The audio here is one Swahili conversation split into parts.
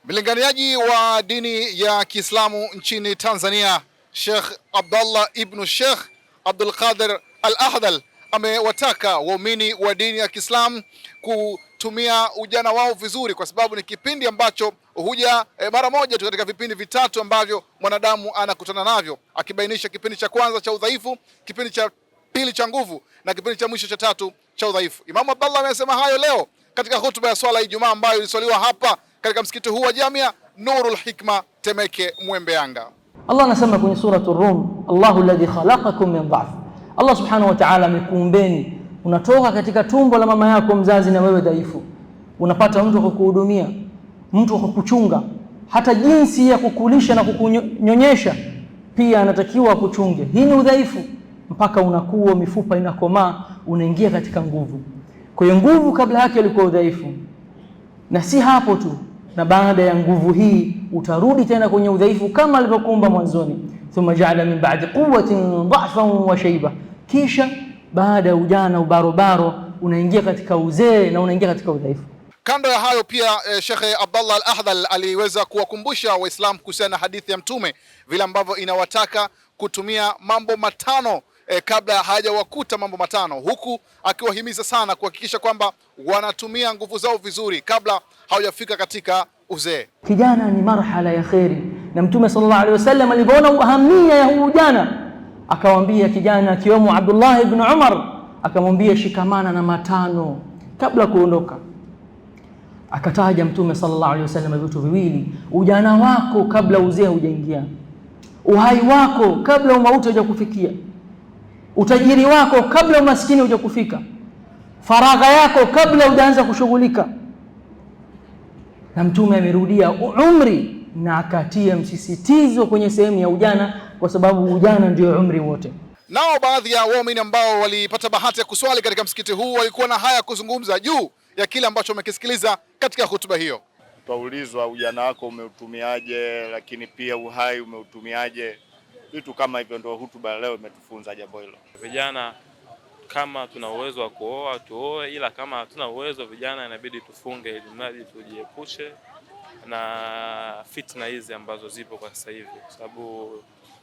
Mlinganiaji wa dini ya Kiislamu nchini Tanzania, Sheikh Abdallah ibn Sheikh Abdul Qadir Al-Ahdal amewataka waumini wa dini ya Kiislamu kutumia ujana wao vizuri, kwa sababu ni kipindi ambacho huja mara moja tu katika vipindi vitatu ambavyo mwanadamu anakutana navyo, akibainisha kipindi cha kwanza cha udhaifu, kipindi cha pili cha nguvu na kipindi cha mwisho cha tatu cha udhaifu. Imam Abdallah amesema hayo leo katika hutuba ya swala ya Ijumaa ambayo iliswaliwa hapa katika msikiti huu wa Jamia Nurul Hikma Temeke Mwembe Yanga. Allah anasema kwenye suratul Rum, Allahu alladhi khalaqakum min dha'f. Allah subhanahu wa ta'ala amekuumbeni, unatoka katika tumbo la mama yako mzazi na wewe dhaifu. Unapata mtu kukuhudumia, mtu kukuchunga, hata jinsi ya kukulisha na kukunyonyesha pia anatakiwa kuchunge. Hii ni udhaifu mpaka unakuwa mifupa inakomaa, unaingia katika nguvu. Kwa hiyo nguvu kabla yake ilikuwa udhaifu. Na si hapo tu, na baada ya nguvu hii utarudi tena kwenye udhaifu kama alivyokuumba mwanzoni. Thumma ja'ala min ba'di quwwatin dha'fan wa shayba, kisha baada ya ujana ubarobaro unaingia katika uzee na unaingia katika udhaifu. Kando ya hayo pia Sheikh Abdallah Al-Ahdal aliweza kuwakumbusha Waislamu kuhusiana na hadithi ya Mtume, vile ambavyo inawataka kutumia mambo matano kabla hajawakuta mambo matano, huku akiwahimiza sana kuhakikisha kwamba wanatumia nguvu zao vizuri kabla hawajafika katika uzee. Kijana ni marhala ya kheri, na Mtume sallallahu alaihi wasallam alipoona uhamia ya huu ujana akawaambia kijana akiwemo Abdullah ibn Umar, akamwambia shikamana na matano kabla kuondoka. Akataja Mtume sallallahu alaihi wasallam vitu viwili: ujana wako kabla uzee hujaingia, uhai wako kabla umauti hujakufikia, utajiri wako kabla umaskini hujakufika, faragha yako kabla hujaanza kushughulika. Na Mtume amerudia umri na akatia msisitizo kwenye sehemu ya ujana, kwa sababu ujana ndio umri wote. Nao baadhi ya waumini ambao walipata bahati ya kuswali katika msikiti huu walikuwa na haya kuzungumza juu ya kile ambacho wamekisikiliza katika hutuba hiyo. Twaulizwa ujana wako umeutumiaje, lakini pia uhai umeutumiaje. Vitu kama hivyo ndio hutuba leo imetufunza jambo hilo. Vijana kama tuna uwezo wa kuoa tuoe, ila kama hatuna uwezo vijana inabidi tufunge, ili mradi tujiepushe na fitna hizi ambazo zipo kwa sasa hivi, kwa sababu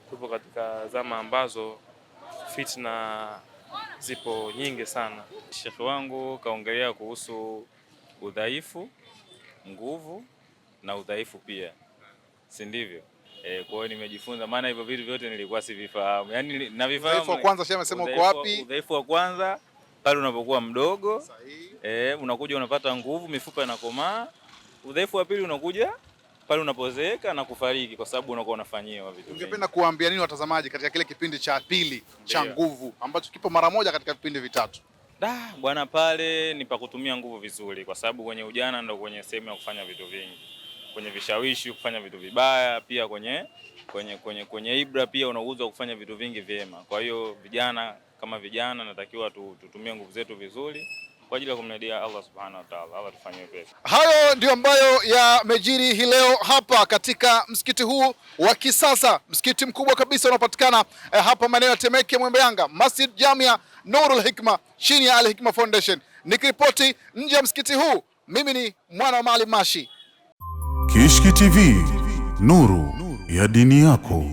tupo katika zama ambazo fitna zipo nyingi sana. Sheikh wangu kaongelea kuhusu udhaifu, nguvu na udhaifu pia, si ndivyo? Kwa hiyo nimejifunza, maana hivyo vitu vyote nilikuwa sivifahamu. Yaani navifahamu. Udhaifu wa kwanza shehe amesema uko wapi? Udhaifu wa kwanza pale unapokuwa mdogo. Sahihi. Unakuja unapata nguvu, mifupa inakomaa. Udhaifu wa pili unakuja pale unapozeeka na kufariki, kwa sababu unakuwa unafanyiwa vitu vingi. Ungependa kuambia nini watazamaji katika kile kipindi cha pili cha nguvu ambacho kipo mara moja katika vipindi vitatu? Bwana, pale ni pa kutumia nguvu vizuri, kwa sababu kwenye ujana ndio kwenye sehemu ya kufanya vitu vingi, kwenye vishawishi, kufanya vitu vibaya, pia kwenye ibra pia unauzwa kufanya vitu vingi vyema. Kwa hiyo vijana kama vijana natakiwa tutumie nguvu zetu vizuri kwa ajili ya kumsaidia Allah subhanahu wa ta'ala. Allah tufanyie pesa. Hayo ndio ambayo yamejiri hii leo hapa katika msikiti huu wa kisasa, msikiti mkubwa kabisa unaopatikana hapa maeneo ya Temeke Mwembe Yanga, Masjid Jamia Nurul Hikma chini ya Al Hikma Foundation. Nikiripoti nje ya msikiti huu, mimi ni mwana wa Maalim Mashi. Kishki TV, nuru ya dini yako.